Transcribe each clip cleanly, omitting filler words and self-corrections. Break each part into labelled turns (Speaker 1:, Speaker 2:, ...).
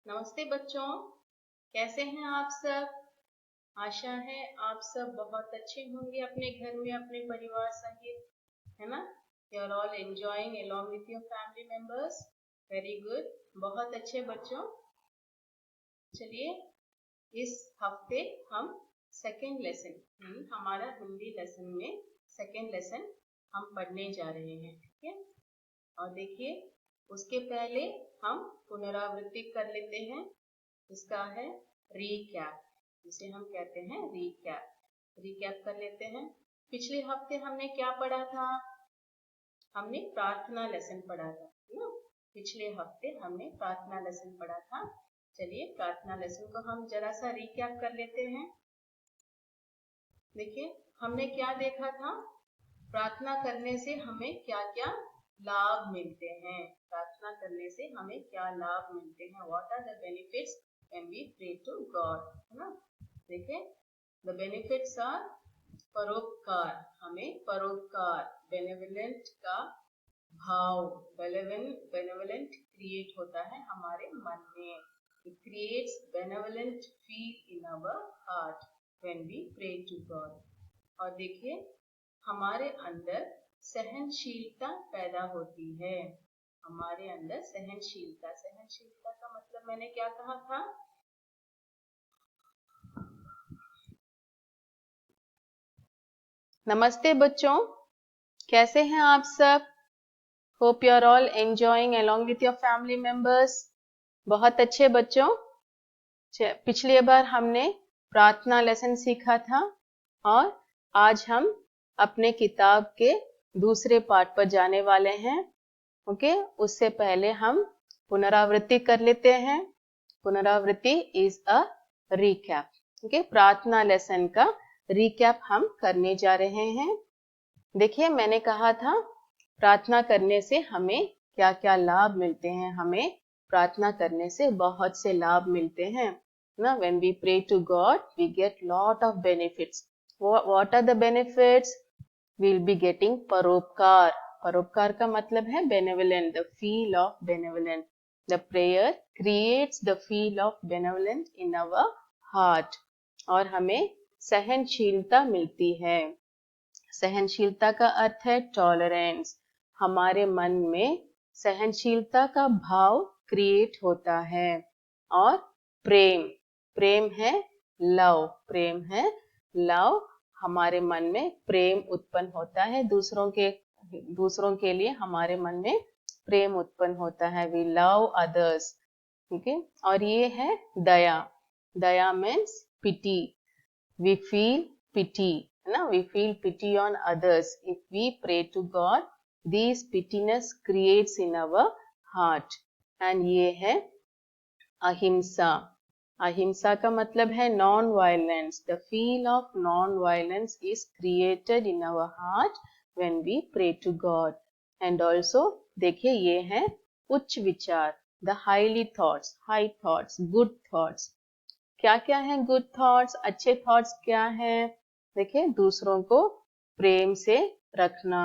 Speaker 1: नमस्ते बच्चों, कैसे हैं आप सब। आशा है आप सब बहुत अच्छे होंगे अपने घर में अपने परिवार सहित, है ना। You are all enjoying along with your family members. Very good, बहुत अच्छे बच्चों। चलिए, इस हफ्ते हम सेकेंड लेसन हमारा हिंदी लेसन में सेकेंड लेसन हम पढ़ने जा रहे हैं, ठीक है। और देखिए, उसके पहले हम पुनरावृत्ति कर लेते हैं। इसका है रीकैप, जिसे हम कहते हैं रीकैप कर लेते हैं। पिछले हफ्ते हमने क्या पढ़ा था? हमने प्रार्थना लेसन पढ़ा था ना। पिछले हफ्ते हमने प्रार्थना लेसन पढ़ा था। चलिए, प्रार्थना लेसन को हम जरा सा रीकैप कर लेते हैं। देखिए, हमने क्या देखा था? प्रार्थना करने से हमें क्या क्या लाभ मिलते हैं। प्रार्थना करने से हमें क्या लाभ मिलते हैं? What are the benefits when we pray to God, है ना। देखिए, the benefits are परोपकार, हमें परोपकार, बेनेवलेंट का भाव, बेनेवलेंट क्रिएट होता है हमारे मन में। It creates benevolent feel in our heart when we pray to God. और देखिए, हमारे अंदर सहनशीलता पैदा होती है। हमारे अंदर सहनशीलता का मतलब मैंने क्या कहा था? नमस्ते बच्चों, कैसे हैं आप सब। Hope you are all enjoying along with your family members. बहुत अच्छे बच्चों। पिछली बार हमने प्रार्थना लेसन सीखा था और आज हम अपने किताब के दूसरे पार्ट पर जाने वाले हैं। ओके, उससे पहले हम पुनरावृत्ति कर लेते हैं। पुनरावृत्ति इज अ रीकैप। ओके, प्रार्थना लेसन का रीकैप हम करने जा रहे हैं। देखिए, मैंने कहा था प्रार्थना करने से हमें क्या क्या लाभ मिलते हैं। हमें प्रार्थना करने से बहुत से लाभ मिलते हैं ना। When we pray to God, we get lot of benefits. What are the benefits? We'll be getting परोपकार। परोपकार का मतलब है benevolent, the feel of benevolent. The prayer creates the feel of benevolent in our heart. और हमें सहनशीलता मिलती है। सहनशीलता का अर्थ है टॉलरेंस। हमारे मन में सहनशीलता का भाव क्रिएट होता है। और प्रेम है लव, हमारे मन में प्रेम उत्पन्न होता है। दूसरों के लिए हमारे मन में प्रेम उत्पन्न होता है। वी लव अदर्स, ठीक है। और ये है दया means pity. We feel pity, है ना। We feel pity on others if we pray to God. This pitiness creates in our heart. And ये है अहिंसा। अहिंसा का मतलब है non violence. The feel of non violence is created in our heart when we pray to God. And also देखिए, ये है उच्च विचार, the high thoughts, good thoughts. क्या क्या है गुड थॉट्स, अच्छे थॉट्स क्या है? देखिए, दूसरों को प्रेम से रखना,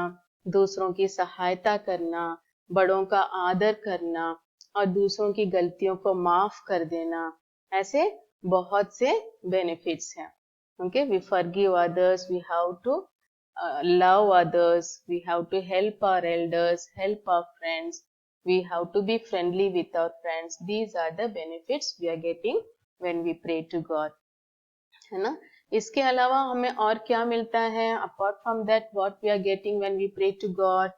Speaker 1: दूसरों की सहायता करना, बड़ों का आदर करना और दूसरों की गलतियों को माफ कर देना। ऐसे बहुत से बेनिफिट्स हैं। Okay, we forgive others, we have to love others, we have to help our elders, help our friends, we have to be friendly with our friends. These are the benefits we are getting when we pray to God, है ना। इसके अलावा हमें और क्या मिलता है? Apart from that, what we are getting when we pray to God?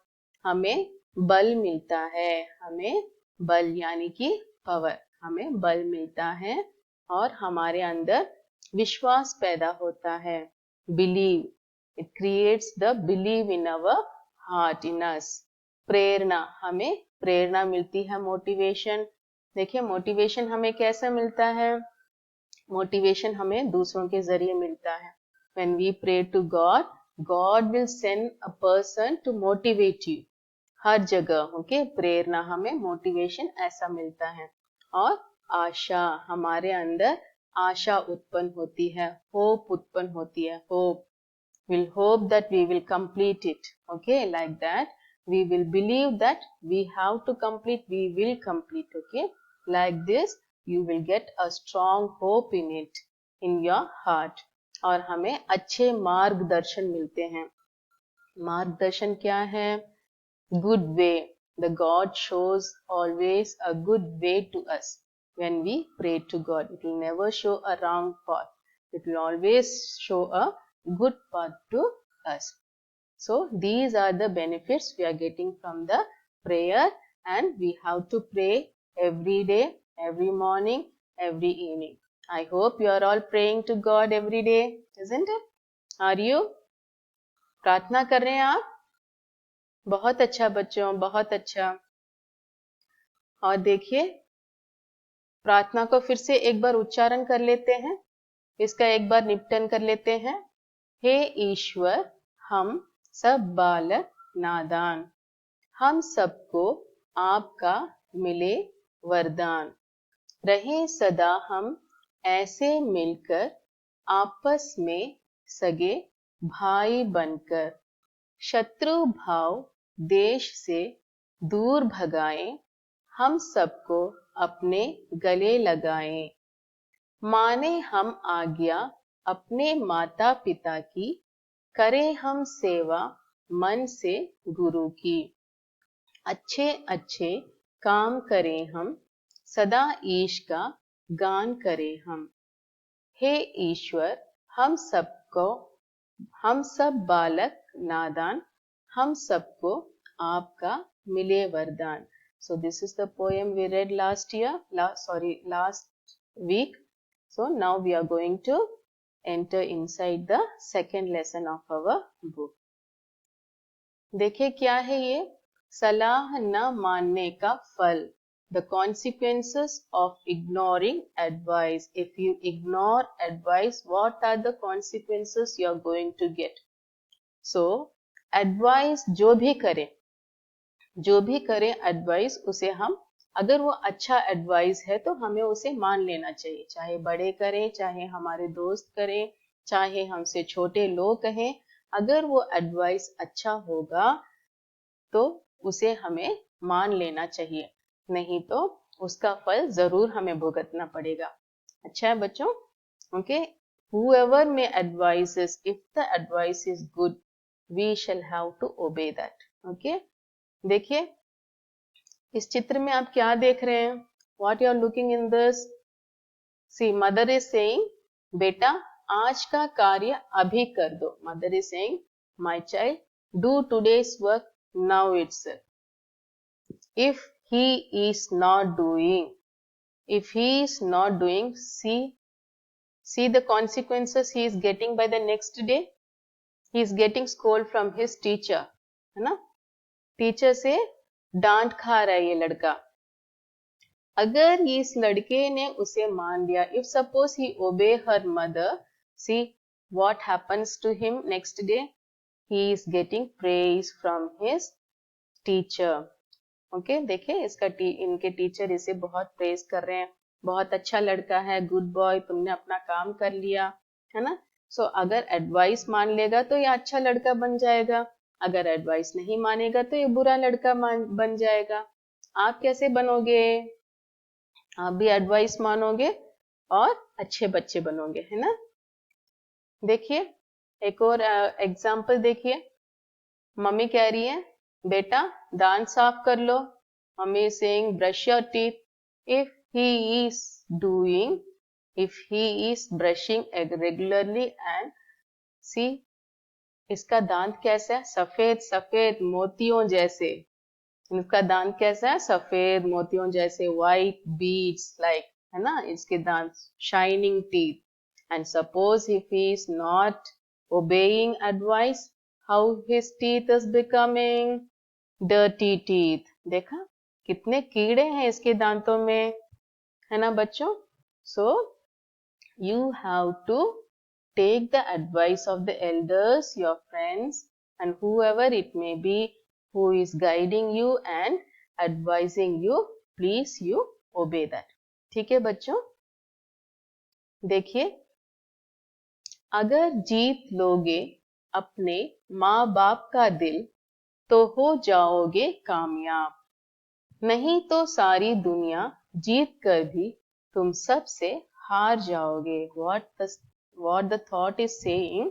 Speaker 1: हमें बल मिलता है। हमें बल यानी कि पावर, हमें बल मिलता है और हमारे अंदर विश्वास पैदा होता है। Believe, it creates the believe in our heart, in us. प्रेरणा, हमें प्रेरणा मिलती है, मोटिवेशन। देखिए, मोटिवेशन हमें कैसे मिलता है? मोटिवेशन हमें दूसरों के जरिए मिलता है। When we pray to God, God will send a person to motivate you. हर जगह, ओके, प्रेरणा हमें मोटिवेशन ऐसा मिलता है। और आशा, हमारे अंदर आशा उत्पन्न होती है, होप उत्पन्न होती है। Hope, we'll hope that we will complete it, okay, like that. We will believe that we have to complete, we will complete, okay. Like this, you will get a strong hope in it, in your heart. और हमें अच्छे मार्गदर्शन मिलते हैं. मार्गदर्शन क्या है? Good way. The God shows always a good way to us when we pray to God. It will never show a wrong path. It will always show a good path to us. So these are the benefits we are getting from the prayer, and we have to pray every day, every morning, every evening. I hope you are all praying to God every day, isn't it? Are you? प्रार्थना कर रहे हैं आप? बहुत अच्छा बच्चों, बहुत अच्छा. और देखिए, प्रार्थना को फिर से एक बार उच्चारण कर लेते हैं. इसका एक बार निपटन कर लेते हैं. हे ईश्वर, हम सब बालक नादान, हम सबको आपका मिले वरदान. रहे सदा हम ऐसे मिलकर, आपस में सगे भाई बनकर. शत्रु भाव देश से दूर भगाएं, हम सबको अपने गले लगाएं. माने हम आज्ञा अपने माता पिता की, करें हम सेवा मन से गुरु की. अच्छे अच्छे काम करें हम, सदा ईश का गान करें हम. हे ईश्वर, हम सब बालक नादान, हम सबको आपका मिले वरदान. So this is the poem we read last week. So now we are going to enter inside the second lesson of our book. देखिए क्या है ये? सलाह न मानने का फल. The consequences of ignoring advice. If you ignore advice, what are the consequences you are going to get? So, advice जो भी करें advice, उसे हम, अगर वो अच्छा advice है तो हमें उसे मान लेना चाहिए. चाहे बड़े करें, चाहे हमारे दोस्त करें, चाहे हमसे छोटे लोग कहें, अगर वो advice अच्छा होगा तो उसे हमें मान लेना चाहिए. नहीं तो उसका फल जरूर हमें भुगतना पड़ेगा. अच्छा है बच्चों? Okay. Whoever may advises, if the advice is good, we shall have to obey that. Okay? देखिए, इस चित्र में आप क्या देख रहे हैं? What you are looking in this? See, mother is saying, बेटा आज का कार्य अभी कर दो. Mother is saying, my child, do today's work now itself. If he is not doing, see the consequences he is getting by the next day. He is getting scold from his teacher, है ना? Teacher से डांट खा रहा है ये लड़का. अगर इस लड़के ने उसे मान लिया, if suppose he obey her mother, see what happens to him next day. He is getting praise from his teacher. Okay. देखिए, इनके टीचर इसे बहुत प्रेज कर रहे हैं. बहुत अच्छा लड़का है, गुड बॉय, तुमने अपना काम कर लिया, है ना? सो अगर एडवाइस मान लेगा तो ये अच्छा लड़का बन जाएगा. अगर एडवाइस नहीं मानेगा तो ये बुरा लड़का बन जाएगा. आप कैसे बनोगे? आप भी एडवाइस मानोगे और अच्छे बच्चे बनोगे, है ना? देखिए, एक और एग्जाम्पल देखिए. मम्मी कह रही है, बेटा दांत साफ कर लो. Mummy is saying brush your teeth. If he is brushing regularly and see, इसका दांत कैसा है? सफेद सफेद मोतियों जैसे. इसका दांत कैसा है? सफेद मोतियों जैसे, white beads like, है ना? इसके दांत shining teeth. And suppose if he is not obeying advice, how his teeth is becoming dirty teeth. देखा कितने कीड़े हैं इसके दांतों में, है ना बच्चों? So you have to take the advice of the elders, your friends, and whoever it may be who is guiding you and advising you. Please you obey that. ठीक है बच्चों? देखिए, अगर जीत लोगे अपने माँ बाप का दिल तो हो जाओगे कामयाब. नहीं तो सारी दुनिया जीत कर भी तुम सबसे हार जाओगे. What the thought is saying,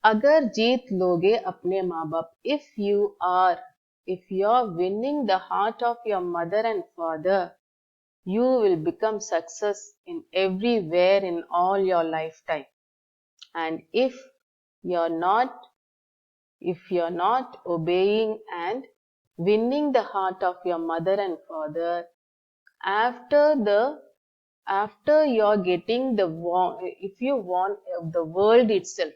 Speaker 1: अगर जीत लोगे अपने माँ बाप, if you are winning the heart of your mother and father, you will become success in everywhere in all your lifetime. And if you're not obeying and winning the heart of your mother and father, after you're getting if you want the world itself,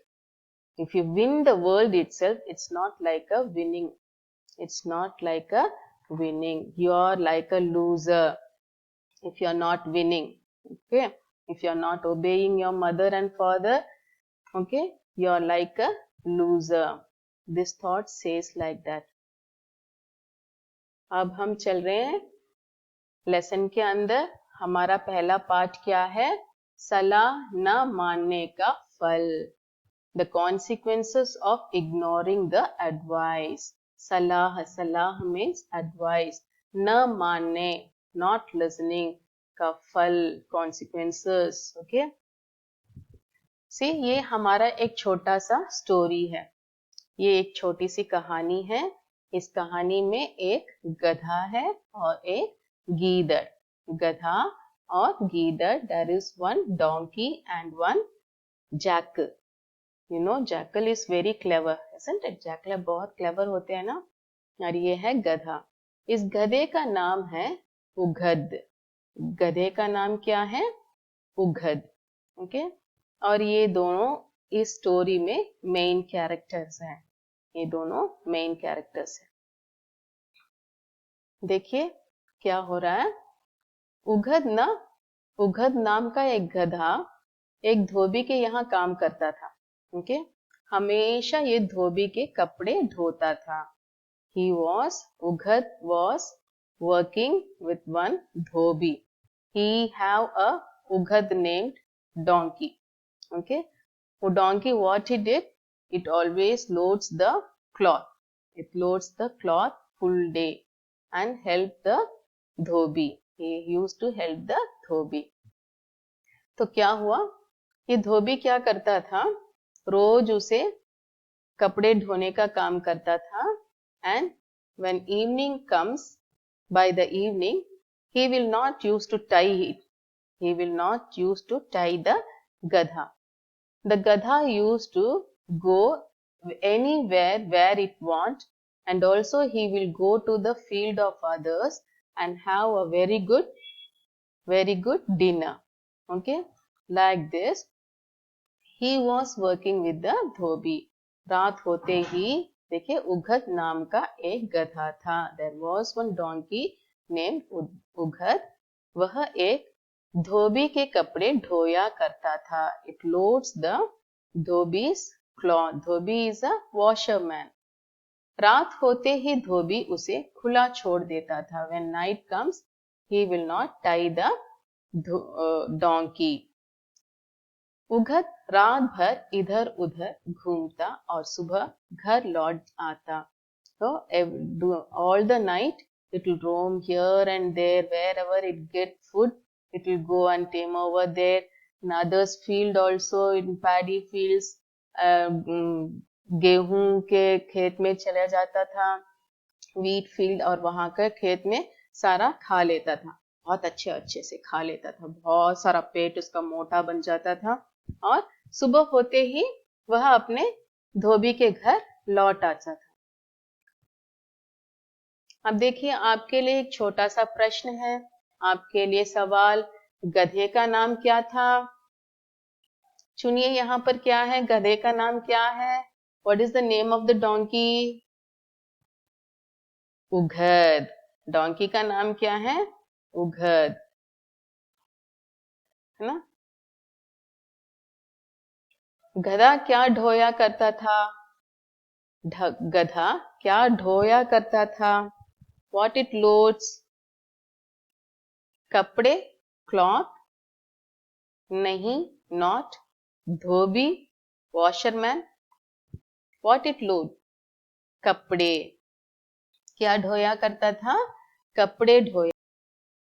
Speaker 1: if you win the world itself, it's not like a winning. It's not like a winning. You're like a loser if you're not winning. Okay. If you're not obeying your mother and father, okay, you're like a loser. This thought says like that. अब हम चल रहे हैं lesson के अंदर. हमारा पहला part क्या है? सलाह न मानने का फल. The consequences of ignoring the advice. Salah means advice. न मानने, not listening का फल, consequences. Okay. See, ये हमारा एक छोटा सा स्टोरी है. ये एक छोटी सी कहानी है. इस कहानी में एक गधा है और एक गीदड़. गधा और गीदड़. There is one donkey and one jackal. You know, jackal is very clever, isn't it? Jackal बहुत clever होते हैं ना. और ये है गधा. इस गधे का नाम है उघद. गधे का नाम क्या है? उघद. ओके. और ये दोनों इस स्टोरी में मेन कैरेक्टर्स हैं. ये दोनों मेन कैरेक्टर्स हैं. देखिए क्या हो रहा है. उघद नाम का एक गधा एक धोबी के यहाँ काम करता था. ओके. हमेशा ये धोबी के कपड़े धोता था. Ughad was working with one dhobi. He have a Ughad named donkey. Okay. So donkey, what he did? It always loads the cloth. It loads the cloth full day and help the dhobi. He used to help the dhobi. तो क्या हुआ? ये धोबी क्या करता था? रोज उसे कपड़े धोने का काम करता था. And when evening comes, by the evening, he will not use to tie it. He will not use to tie the gadha. The gadha used to go anywhere where it wants, and also he will go to the field of others and have a very good dinner. Okay, like this. He was working with the dhobi. रात होते ही देखिए उघद नाम का एक गधा था. There was one donkey named उघद. वह एक धोबी के कपड़े धोया करता था. It loads the धोबी's cloth. Dhobi is a washerman. रात होते ही धोबी उसे खुला छोड़ देता था. When night comes, he will not tie the donkey. उघद रात भर इधर उधर घूमता और सुबह घर लौट आता. So all the night it will roam here and there. Wherever it get food, it will go and tame over there. In others field also, in paddy fields, गेहूं के खेत में चला जाता था. wheat field, और वहां के खेत में सारा खा लेता था. बहुत अच्छे से खा लेता था. बहुत सारा पेट उसका मोटा बन जाता था. और सुबह होते ही वह अपने धोबी के घर लौट आता था. अब देखिए आपके लिए एक छोटा सा प्रश्न है. आपके लिए सवाल. गधे का नाम क्या था? चुनिए यहाँ पर क्या है. गधे का नाम क्या है? What is the name of the donkey? उघद. डोंकी का नाम क्या है? उघद. है ना. गधा क्या ढोया करता था? गधा क्या ढोया करता था? What it loads? कपड़े, cloth. नहीं, not. Dhobi, washerman. What it load? कपड़े. क्या ढोया करता था? कपड़े ढोया.